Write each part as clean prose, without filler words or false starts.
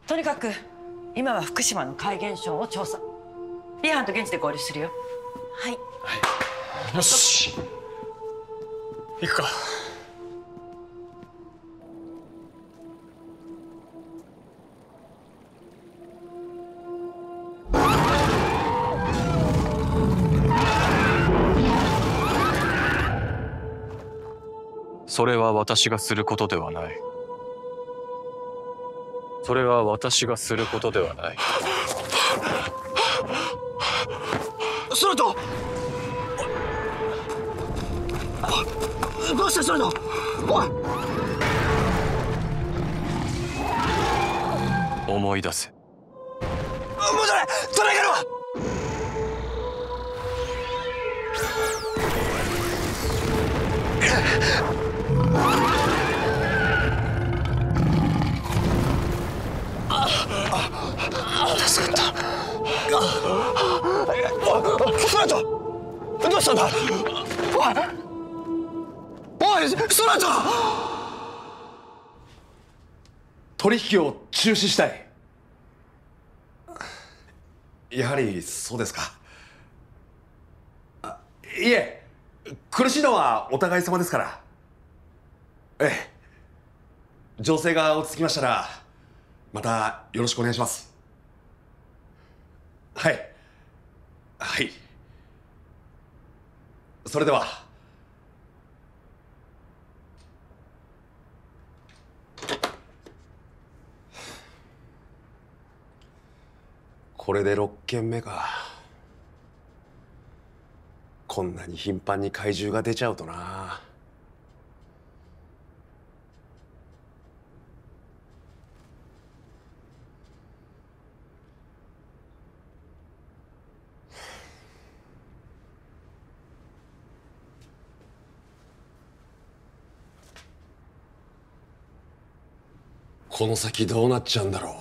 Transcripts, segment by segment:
とにかく今は福島の怪現象を調査。リハンと現地で合流するよ。はい、はい、よし行くか。それは私がすることではない。それは私がすることではない。ソラト、どうしたソラト。おい、思い出せ。戻れトライガロ。助かった。ソラト、どうしたんだ。おいソラト。取引を中止したい。やはりそうですか。いえ、苦しいのはお互い様ですから。ええ、情勢が落ち着きましたらまたよろしくお願いします。はいはい、それでは。これで6件目か。こんなに頻繁に怪獣が出ちゃうとな。この先どうなっちゃうんだろう。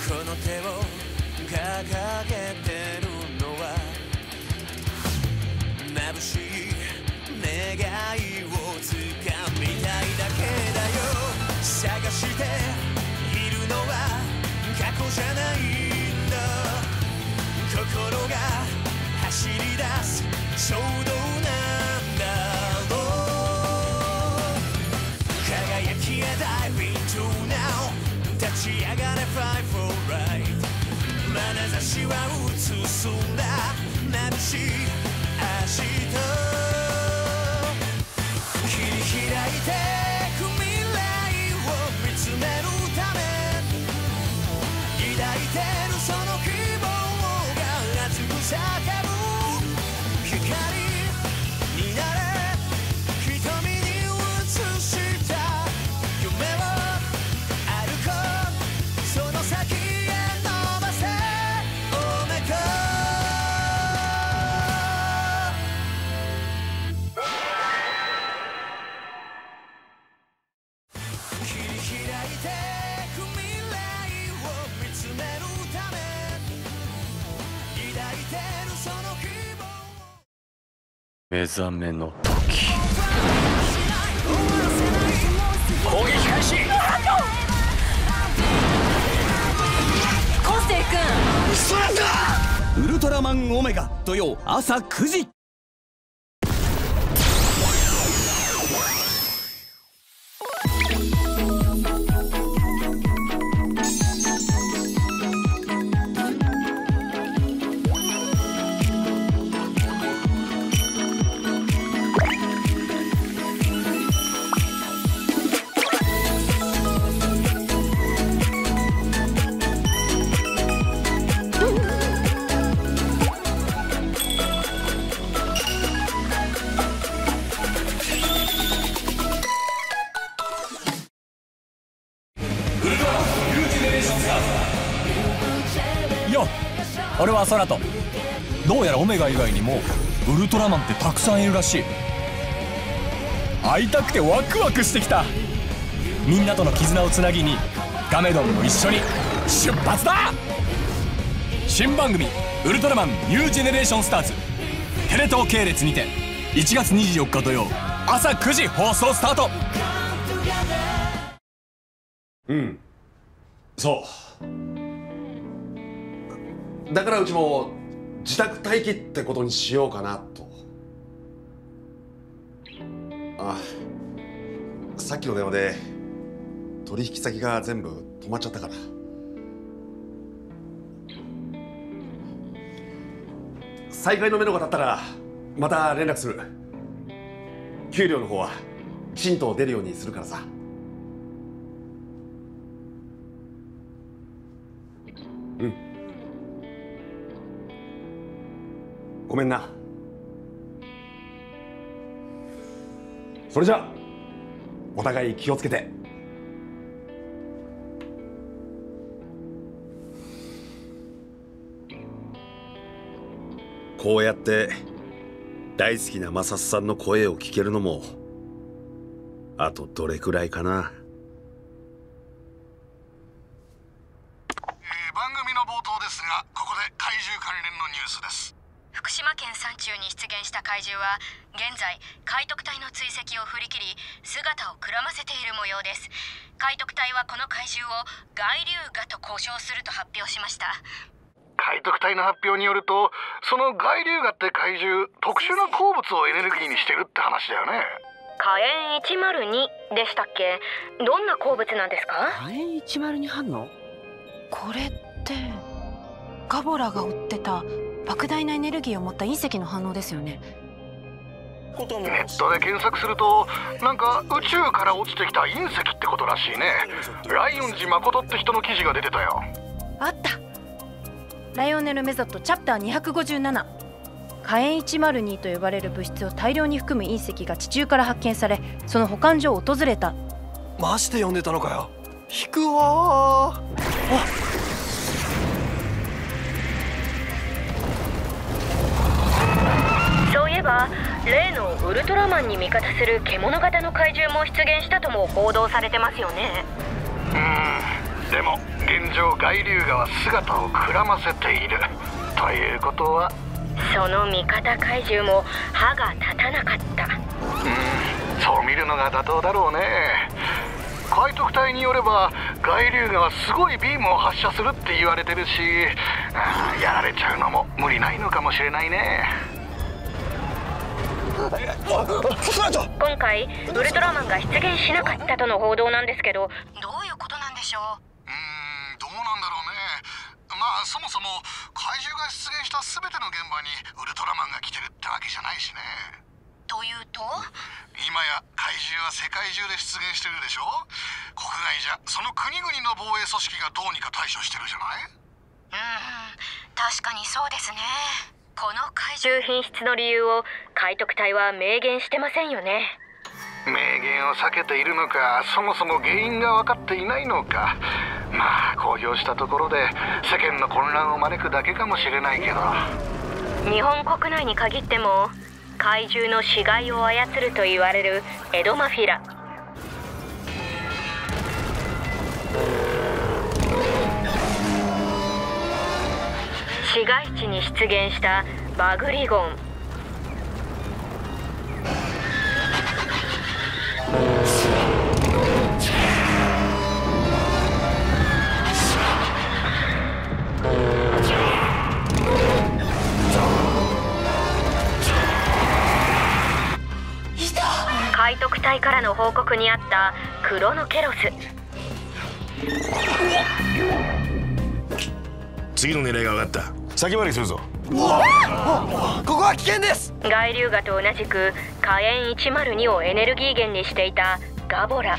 この手を掲げてるのは眩しい願いをつかみたいだけだよ。探しているのは過去じゃないんだ。心が走り出す衝動なんだろう。輝きやダイビング to now 立ち上がれ Fight for right。 眼差しは映すんだ眩しい明日。切り開いてく未来を見つめるため抱いてるその希望が熱く叫ぶ。光になれ瞳に映した夢を歩こう。その先へ伸ばせオメガ。切り開いてく未来を見つめるため抱いてるその希望を。目覚めの時。攻撃開始。コンセイ君。ソラト。ウルトラマンオメガ土曜朝9時。よっ、俺は空と。どうやらオメガ以外にもウルトラマンってたくさんいるらしい。会いたくてワクワクしてきた。みんなとの絆をつなぎにガメドンも一緒に出発だ。新番組「ウルトラマンニュージェネレーションスターズ」テレ東系列にて1月24日土曜朝9時放送スタート。そうだからうちも自宅待機ってことにしようかなと。さっきの電話で取引先が全部止まっちゃったから。再開のめどが立ったらまた連絡する。給料の方はきちんと出るようにするからさ。ごめんな。それじゃあお互い気をつけて。こうやって大好きな摩擦さんの声を聞けるのもあとどれくらいかな。番組の冒頭ですが、ここで怪獣関連のニュースです。福島県山中に出現した怪獣は現在海徳隊の追跡を振り切り姿をくらませている模様です。海徳隊はこの怪獣を外竜牙と呼称すると発表しました。海徳隊の発表によると、その外竜牙って怪獣、特殊な鉱物をエネルギーにしてるって話だよね。火炎102でしたっけ。どんな鉱物なんですか。火炎102反応。これってガボラが追ってた莫大なエネルギーを持った隕石の反応ですよね。ネットで検索するとなんか宇宙から落ちてきた隕石ってことらしいね。ライオン寺誠って人の記事が出てたよ。あった。ライオネルメソッドチャプター257。火炎102と呼ばれる物質を大量に含む隕石が地中から発見され、その保管所を訪れた。マジで読んでたのかよ。引くわそういえば例のウルトラマンに味方する獣型の怪獣も出現したとも報道されてますよね。でも現状外竜牙は姿をくらませているということは、その味方怪獣も歯が立たなかった。そう見るのが妥当だろうね。海徳隊によれば外竜牙はすごいビームを発射するって言われてるし、やられちゃうのも無理ないのかもしれないね。今回ウルトラマンが出現しなかったとの報道なんですけど、どういうことなんでしょう。どうなんだろうね。まあそもそも怪獣が出現した全ての現場にウルトラマンが来てるってわけじゃないしね。というと、今や怪獣は世界中で出現してるでしょ。国外じゃその国々の防衛組織がどうにか対処してるじゃない。確かにそうですね。この怪獣品質の理由を海徳隊は明言してませんよね。明言を避けているのか、そもそも原因が分かっていないのか。まあ公表したところで世間の混乱を招くだけかもしれないけど、日本国内に限っても怪獣の死骸を操ると言われるエドマフィラ、市街地に出現したバグリゴン、海徳隊からの報告にあったクロノケロス。次の狙いが分かった。先回りするぞ。ここは危険です。外竜牙と同じく火炎102をエネルギー源にしていたガボラ。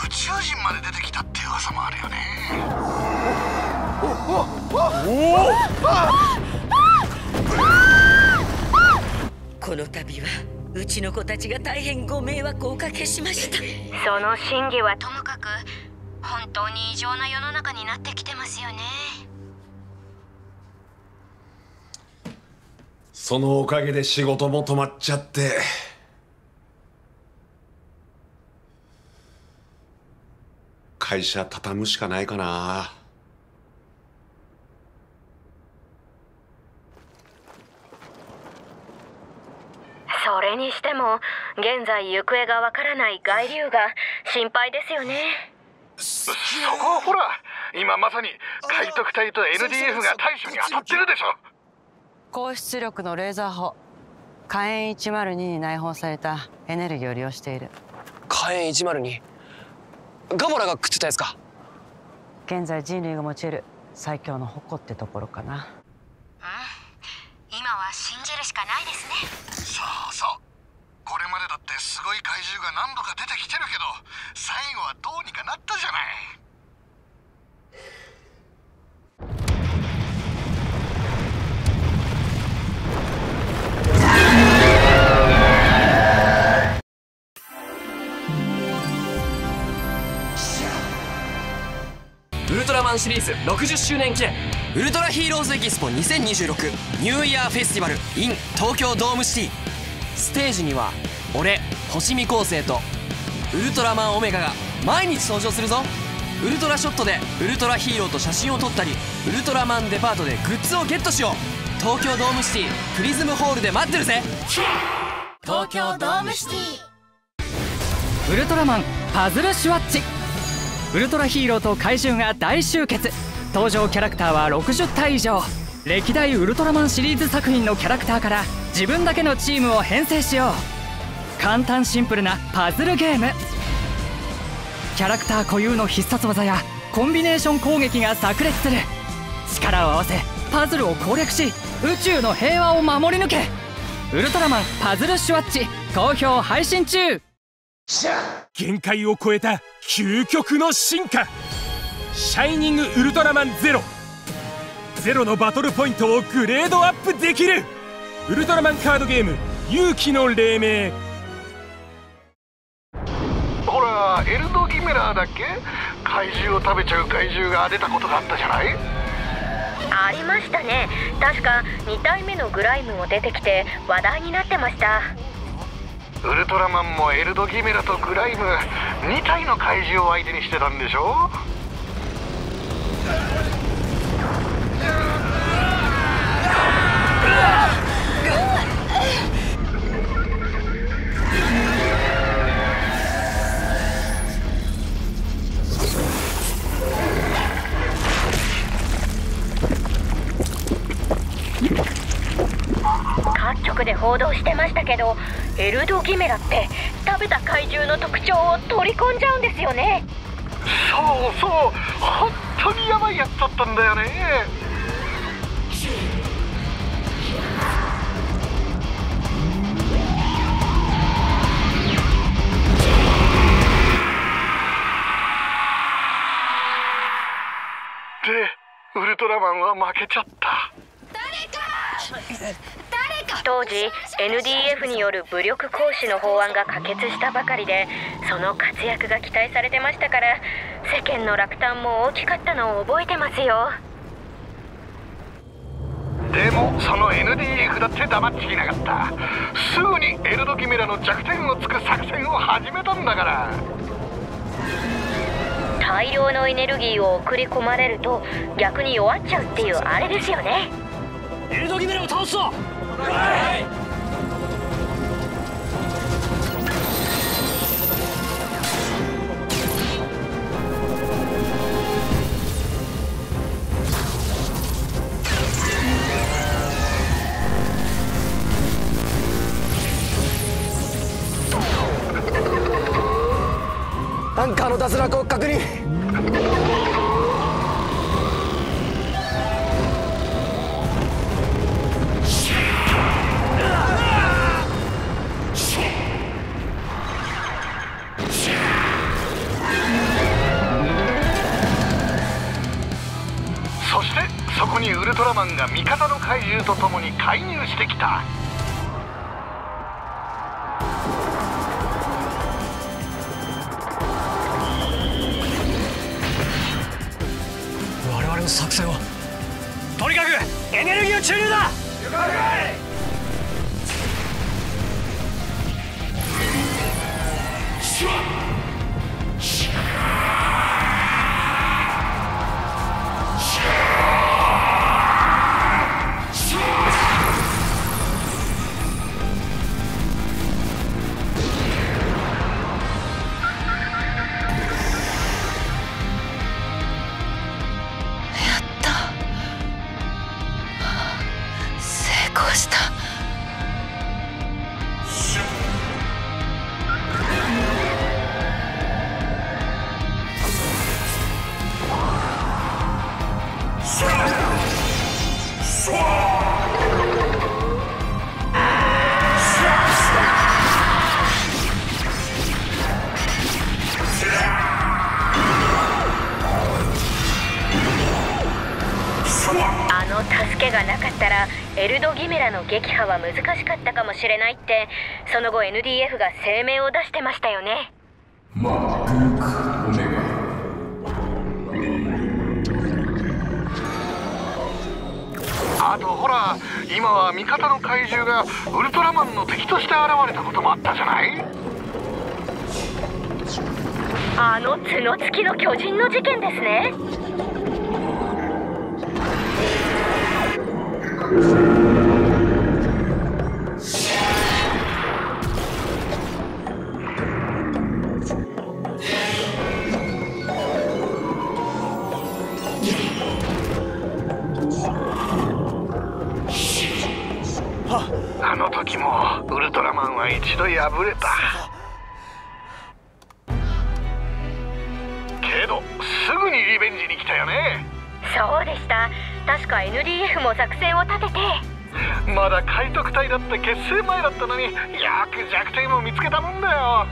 宇宙人まで出てきたっていう噂もあるよね。この度はうちの子たちが大変ご迷惑をおかけしました。その真偽はともかく本当に異常な世の中になってきてますよね。そのおかげで仕事も止まっちゃって、会社畳むしかないかな。それにしても現在行方がわからない外流が心配ですよね。そこはほら、今まさに海徳隊と NDF が対処に当たってるでしょ。高出力のレーザー砲火炎102に内包されたエネルギーを利用している。火炎102、ガモラが食ってたやつか。現在人類が用いる最強の矛ってところかな。今は信じるしかないですね。そうそう、これまでだってすごい怪獣が何度か出てきてるけど、最後はどうにかなったじゃない。ウルトラマンシリーズ60周年記念ウルトラヒーローズエキスポ2026ニューイヤーフェスティバル in 東京ドームシティ。ステージには俺星見昴生とウルトラマンオメガが毎日登場するぞ。ウルトラショットでウルトラヒーローと写真を撮ったり、ウルトラマンデパートでグッズをゲットしよう。東京ドームシティプリズムホールで待ってるぜ。東京ドームシティ。ウルトラマンパズルシュワッチ。ウルトラヒーローと怪獣が大集結。登場キャラクターは60体以上。歴代ウルトラマンシリーズ作品のキャラクターから自分だけのチームを編成しよう。簡単シンプルなパズルゲーム。キャラクター固有の必殺技やコンビネーション攻撃が炸裂する。力を合わせパズルを攻略し宇宙の平和を守り抜け。ウルトラマンパズルシュワッチ好評配信中。限界を超えた究極の進化、シャイニングウルトラマンゼロ。ゼロのバトルポイントをグレードアップできるウルトラマンカードゲーム勇気の黎明。ほら、エルドギメラーだっけ、怪獣を食べちゃう怪獣が出たことがあったじゃない。ありましたね。確か2体目のグライムも出てきて話題になってました。ウルトラマンもエルドギメラとグライム2体の怪獣を相手にしてたんでしょ。各局で報道してましたけど、エルドギメラって食べた怪獣の特徴を取り込んじゃうんですよね。そうそう、本当にヤバいやつだったんだよね。で、ウルトラマンは負けちゃった。当時 NDF による武力行使の法案が可決したばかりで、その活躍が期待されてましたから、世間の落胆も大きかったのを覚えてますよ。でもその NDF だって黙っちいなかった。すぐにエルドギメラの弱点をつく作戦を始めたんだから。大量のエネルギーを送り込まれると逆に弱っちゃうっていうあれですよね。エルドギメラを倒すぞ。アンカーの脱落を確認。ラマンが味方の怪獣と共に介入してきた。我々の作戦はとにかくエネルギーを注入だ。助けがなかったらエルド・ギメラの撃破は難しかったかもしれないってその後 NDF が声明を出してましたよね。まあルーク・オメガあとほら、今は味方の怪獣がウルトラマンの敵として現れたこともあったじゃない。あの角付きの巨人の事件ですね。あの時もウルトラマンは一度敗れたけどすぐにリベンジに来たよね。そうでした。確か NDF も作戦を立てて。まだ海賊隊だって結成前だったのによく弱点を見つけたもんだよ。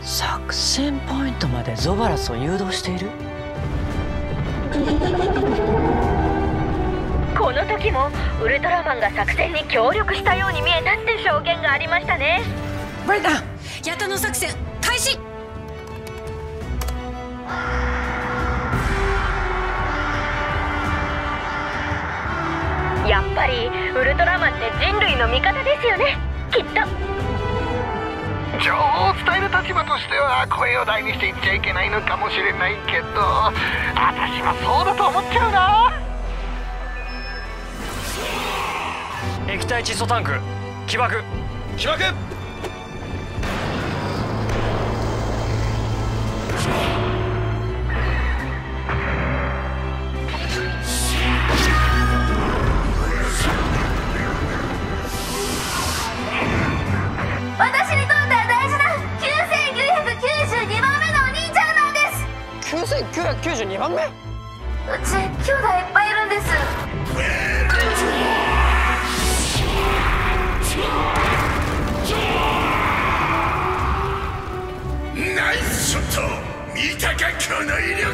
作戦ポイントまでゾバラスを誘導している。この時もウルトラマンが作戦に協力したように見えたって証言がありましたね。ブレイダン、ヤタの作戦開始。やっぱりウルトラマンって人類の味方ですよね、きっと。情報を伝える立場としては声を大にして言っちゃいけないのかもしれないけど、私はそうだと思っちゃうな。液体窒素タンク起爆。起爆。私にとっては大事な9992番目のお兄ちゃんなんです。9992番目？うち兄弟いっぱいいるんです。ナイスショット。見たかこの威力。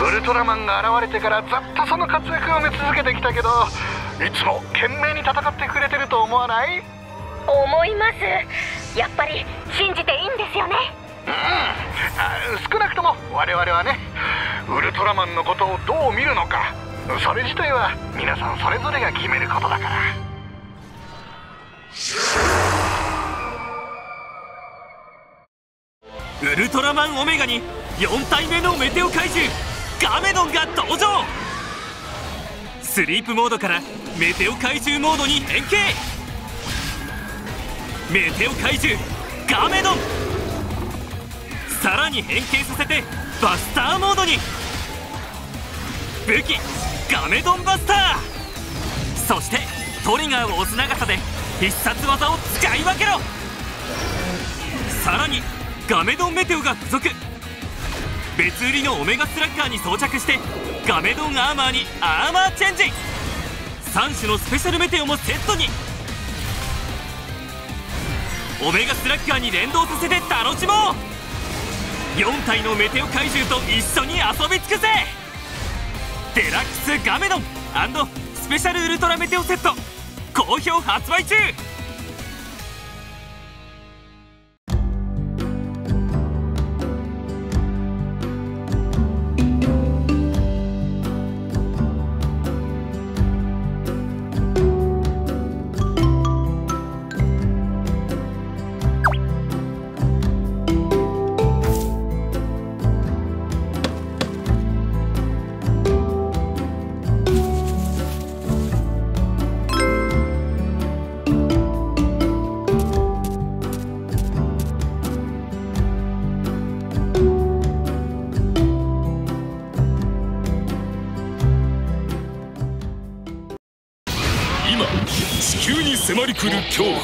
ウルトラマンが現れてからずっとその活躍を見続けてきたけど、いつも懸命に戦ってくれてると思わない？思います。やっぱり信じていいんですよね。少なくとも我々はね、ウルトラマンのことをどう見るのか、それ自体は皆さんそれぞれが決めることだから。ウルトラマンオメガに4体目のメテオ怪獣ガメドンが登場。スリープモードからメテオ怪獣モードに変形。メテオ怪獣ガメドン、さらに変形させてバスターモードに。武器ガメドンバスター、そしてトリガーを押す長さで必殺技を使い分けろ。さらにガメドンメテオが付属。別売りのオメガスラッガーに装着してガメドンアーマーにアーマーチェンジ。3種のスペシャルメテオもセットに。オメガスラッガーに連動させて楽しもう。4体のメテオ怪獣と一緒に遊び尽くせ。デラックスガメドン&スペシャルウルトラメテオセット好評発売中。迫り来る恐怖、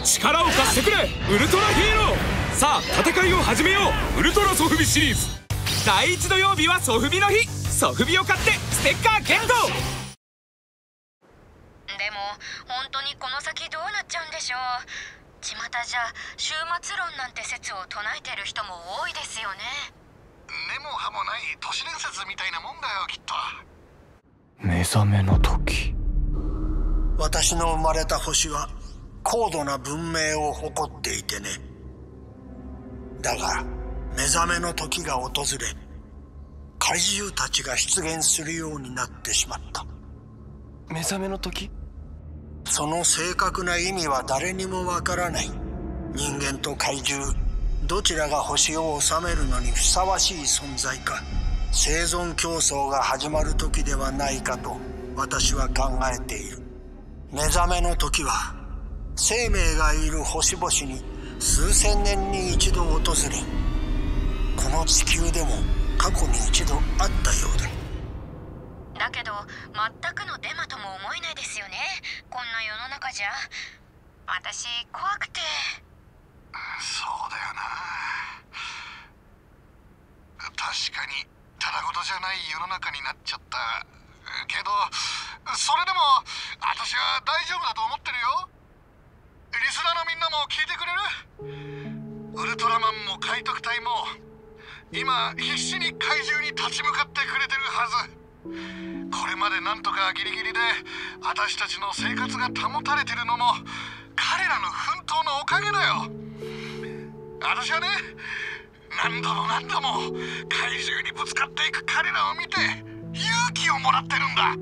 力を貸してくれウルトラヒーロー。さあ戦いを始めよう。ウルトラソフビシリーズ第1土曜日はソフビの日。ソフビを買ってステッカーゲット。でも本当にこの先どうなっちゃうんでしょう。巷じゃ終末論なんて説を唱えてる人も多いですよね。根も葉もない都市伝説みたいなもんだよきっと。目覚めの時、私の生まれた星は高度な文明を誇っていてね。だが目覚めの時が訪れ、怪獣たちが出現するようになってしまった。目覚めの時？その正確な意味は誰にもわからない。人間と怪獣、どちらが星を治めるのにふさわしい存在か、生存競争が始まる時ではないかと私は考えている。目覚めの時は生命がいる星々に数千年に一度訪れ、この地球でも過去に一度あったようだ。だけど全くのデマとも思えないですよね。こんな世の中じゃ。私怖くて。そうだよな。確かにただごとじゃない世の中になっちゃったけど、それでも私は大丈夫だと思ってるよ。リスナーのみんなも聞いてくれる？ウルトラマンも海賊隊も今必死に怪獣に立ち向かってくれてるはず。これまでなんとかギリギリで私たちの生活が保たれてるのも彼らの奮闘のおかげだよ。私はね、何度も何度も怪獣にぶつかっていく彼らを見て勇気をもらってるんだ。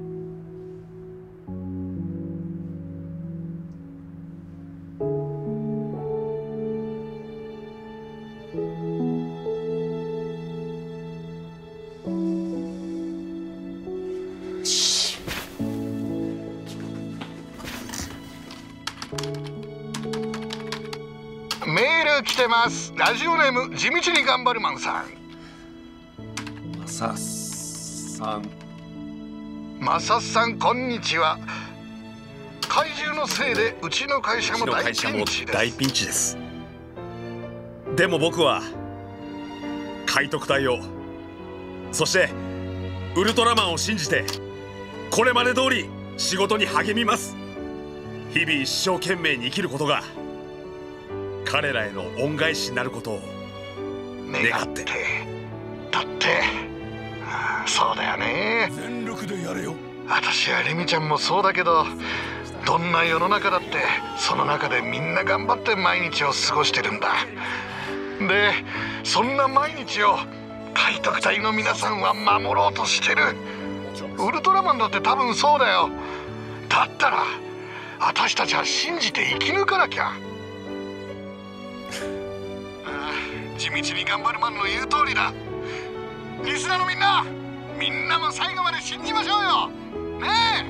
メール来てます。ラジオネーム地道に頑張るマンさん。マサさん。マサさん、こんにちは。怪獣のせいでうちの会社も大ピンチです。でも僕は海賊隊を、そしてウルトラマンを信じてこれまで通り仕事に励みます。日々一生懸命に生きることが彼らへの恩返しになることを願って。だってそうだよね。全力でやれよ。私やレミちゃんもそうだけど、どんな世の中だってその中でみんな頑張って毎日を過ごしてるんだ。でそんな毎日を海賊隊の皆さんは守ろうとしてる。ウルトラマンだって多分そうだよ。だったら私たちは信じて生き抜かなきゃ。地道に頑張るマンの言う通りだ。リスナーのみんなも最後まで信じましょうよね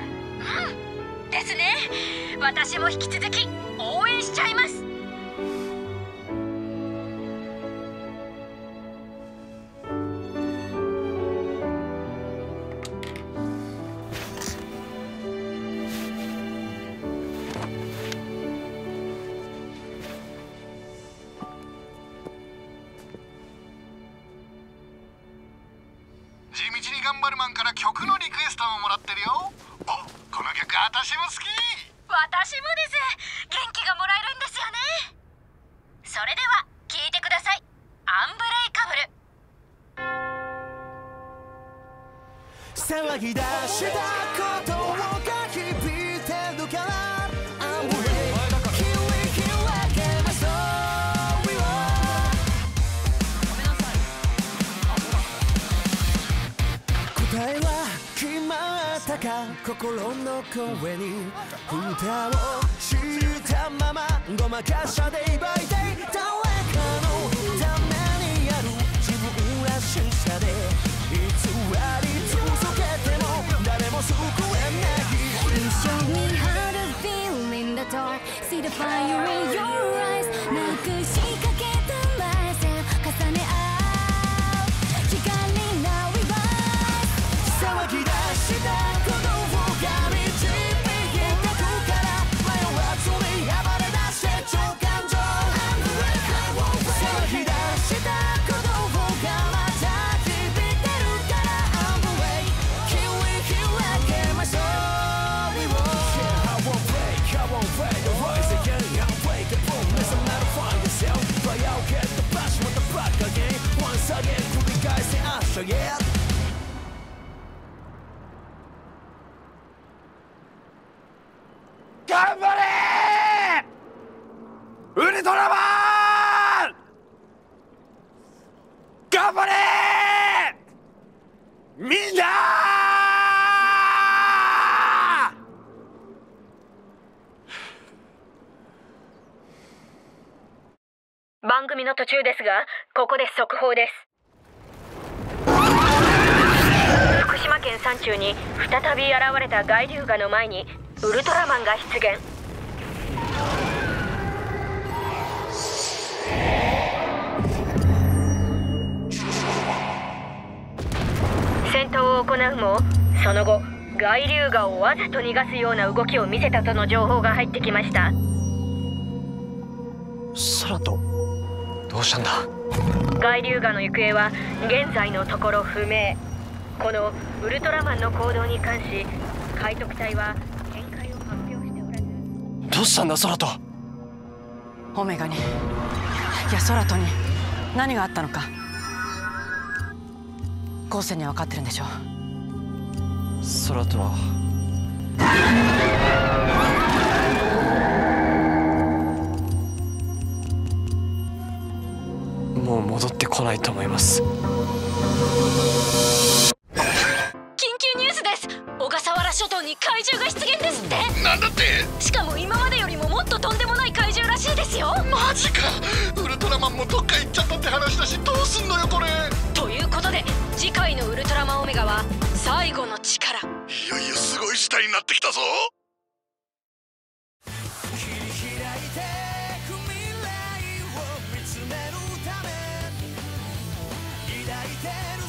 うんですね。私も引き続き応援しちゃいます。地道に頑張るマンから曲のリクエストをもらってるよ。お、この曲私も好き。私もです。元気がもらえるんですよね。それでは聴いてください。アンブレイカブル。騒ぎ出したことが響いてるからアンブレイ切り開けましょうよ。答えは決まったか、心の声に歌をしたままごまかしゃでいばいて誰かのためにやる自分らしさで偽り続けても誰も救えない。 You show me how to feel in the dark, see the fire in your eyes. なくしかけた前線重ね合う光のリバース。騒ぎ出した鼓動が導いてくから迷わずに暴れ出して超感情。騒ぎ出した鼓動がまた響いてるからアンブレイ切り開けましょう。I won't break, I won't break the rise again. Unbreakable, listen not to find yourself. Try out, get the flash, motherfucker again. Once again, 繰り返せ明日へ。頑張れウルトラマン、頑張れみんな。番組の途中ですが、ここで速報です。福島県山中に再び現れた外竜河の前にウルトラマンが出現。戦闘を行うも、その後外竜河をわざと逃がすような動きを見せたとの情報が入ってきました。空とどうしたんだ。外竜河の行方は現在のところ不明。このウルトラマンの行動に関し海徳隊は見解を発表しておらず。どうしたんだ空と。オメガに、いや空とに何があったのかゴーセンには分かってるんでしょう。空とはもう戻ってこないと思います。緊急ニュースです。小笠原諸島に怪獣が出現ですって。なんだって。しかも今までよりももっととんでもない怪獣らしいですよ。マジか。ウルトラマンもどっか行っちゃったって話だし、どうすんのよこれ。ということで次回のウルトラマンオメガは最後の力。いよいよすごい事態になってきたぞ。切り開いてく未来を見つめるため抱いてる